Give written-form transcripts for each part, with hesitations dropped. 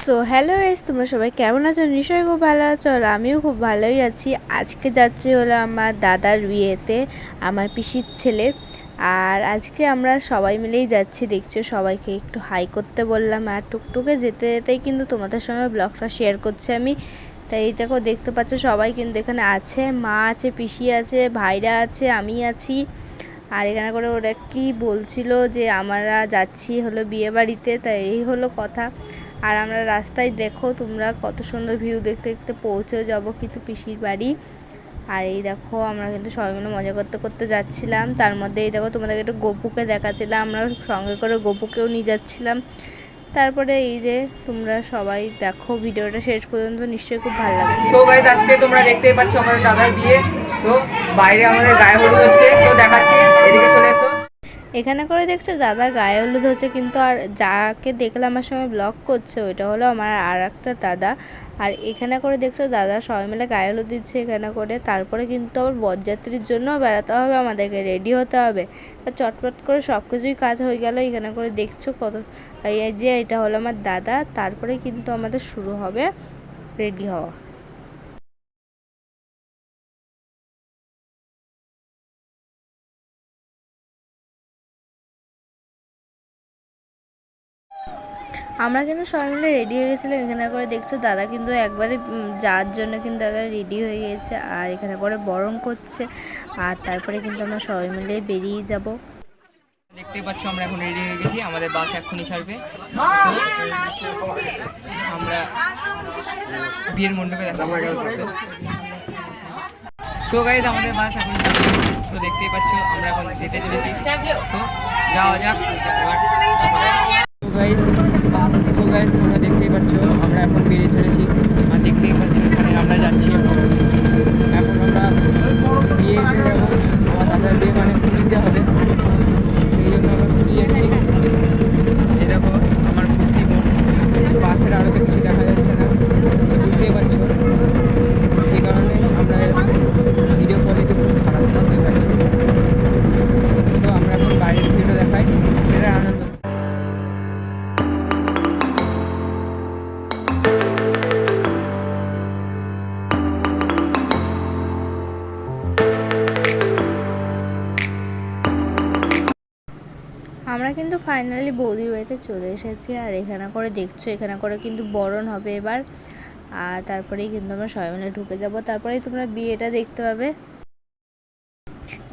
So hello guys, তোমরা সবাই কেমন আছো? নিশ্চয়ই খুব ভালো আছো, আর আমিও খুব ভালোই আছি। আজকে যাচ্ছি হলো আমার দাদার বিয়েতে, আমার পিসির ছেলের। আর আজকে আমরা সবাই মিলেই যাচ্ছি, দেখছো সবাইকে একটু হাই করতে বললাম। আর টুকটুকে যেতে যেতেই কিন্তু তোমাদের সঙ্গে ব্লগটা শেয়ার করছি আমি। তাই এই দেখো, দেখতে পাচ্ছ সবাই কিন্তু এখানে আছে, মা আছে, পিসি আছে, ভাইরা আছে, আমি আছি। আর এখানে করে ওরা কি বলছিল যে আমরা যাচ্ছি হলো বিয়ে বাড়িতে, তাই এই হলো কথা। আর আমরা রাস্তায় দেখো তোমরা কত সুন্দর ভিউ দেখতে দেখতে পৌঁছেও যাবো কিন্তু পিসির বাড়ি। আর এই দেখো আমরা কিন্তু সবাই মিলে মজা করতে করতে যাচ্ছিলাম। তার মধ্যে এই দেখো তোমাদেরকে একটু গপুকে দেখাচ্ছিলাম, আমরা সঙ্গে করে গপুকেও নিয়ে যাচ্ছিলাম। তারপরে এই যে তোমরা সবাই দেখো ভিডিওটা শেষ পর্যন্ত, নিশ্চয়ই খুব ভালো লাগবে। সো গাইস, আজকে তোমরা দেখতেই পাচ্ছ আমাদের দাদার বিয়ে। সো বাইরে আমাদের গায়ে হলুদ হচ্ছে, তো দেখাচ্ছি, এদিকে চলে এসো। এখানে করে দেখছো দাদা গায়ে হলুদ হচ্ছে, কিন্তু আর যাকে দেখলে আমার সঙ্গে ব্লগ করছে ওইটা হলো আমার আর একটা দাদা। আর এখানে করে দেখছো দাদা সবাই মিলে গায়ে হলুদ দিচ্ছে এখানে করে। তারপরে কিন্তু আবার বরযাত্রীর জন্য বেড়াতে হবে, আমাদেরকে রেডি হতে হবে। চটপট করে সব কিছুই কাজ হয়ে গেল। এখানে করে দেখছো কত, এই যে এটা হলো আমার দাদা। তারপরে কিন্তু আমাদের শুরু হবে রেডি হওয়া। আমরা কিন্তু সবাই মিলে রেডি হয়ে গেছিলাম। এখানে করে দেখছো দাদা কিন্তু একবারে যাওয়ার জন্য কিন্তু একবারে রেডি হয়ে গেছে, আর এখানে করে বরণ করছে। আর তারপরে কিন্তু আমরা সবাই মিলে বেরিয়ে যাব। দেখতেই পাচ্ছ আমরা এখন রেডি হয়ে গেছি, আমাদের বাস এখনই ছাড়বে। আমরা বিয়ের মণ্ডপে দেখা। তো গাইস, আমাদের বাস এখন ছাড়বে। তো দেখতেই পাচ্ছ আমরা এখন যেতে চলেছি, তো যাওয়া যাক। তো গাইস তোমরা দেখতেই পাচ্ছ আমরা এখন বেরিয়ে চলেছি। আর দেখতেই পাচ্ছ এখানে আমরা যাচ্ছি এখন আমরা বিয়ে যাবো। আমার দাদার বিয়ে মানে পুরীতে হবে, সেই জন্য আমরা পুরী যাচ্ছি। এই দেখো আমার পুরী বোন, বাসের আরও কিছু দেখা যাচ্ছে না, বুঝতেই পারছো। সেই কারণে আমরা ভিডিও কলে তো খুব খারাপ করতে পারি, কিন্তু আমরা এখন বাইরের ভিডিও দেখাই, সেটা আনন্দ। আমরা কিন্তু ফাইনালি বৌদির বাড়িতে চলে এসেছি। আর এখানে করে দেখছো এখানে করে কিন্তু বরণ হবে এবার। আর তারপরেই কিন্তু আমরা সবাই মিলে ঢুকে যাব, তারপরেই তোমরা বিয়েটা দেখতে পাবে।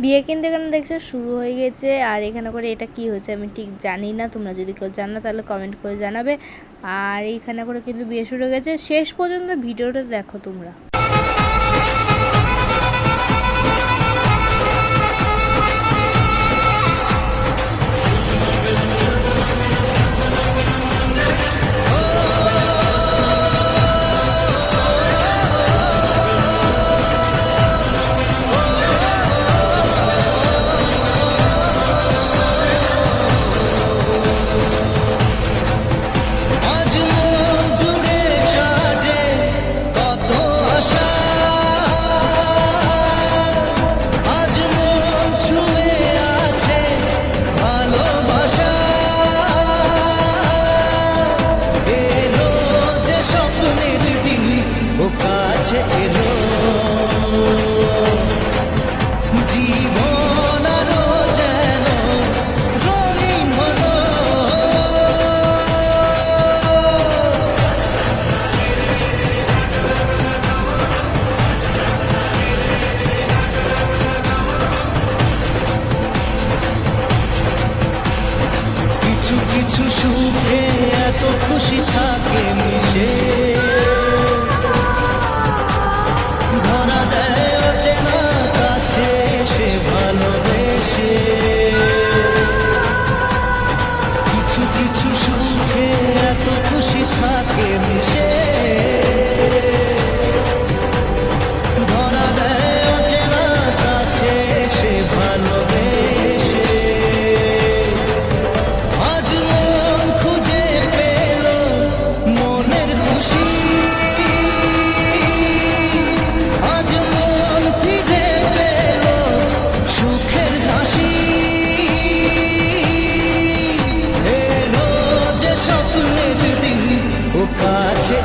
বিয়ে কিন্তু এখানে দেখছো শুরু হয়ে গেছে। আর এখানে করে এটা কি হচ্ছে আমি ঠিক জানি না, তোমরা যদি কেউ জানো তাহলে কমেন্ট করে জানাবে। আর এইখানে করে কিন্তু বিয়ে শুরু হয়ে গেছে, শেষ পর্যন্ত ভিডিওটা দেখো তোমরা। কিছু সুখে এত খুশি থাকে মিশে, ধরা দেয় অচেনা কাছে সে ভালোবেসে। কিছু কিছু সুখে এত খুশি থাকে মিশে, ধরা দেয় অচেনা কাছে সে ভালোবেসে। আজ মন খুঁজে পেল মনের খুশি।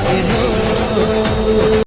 এলো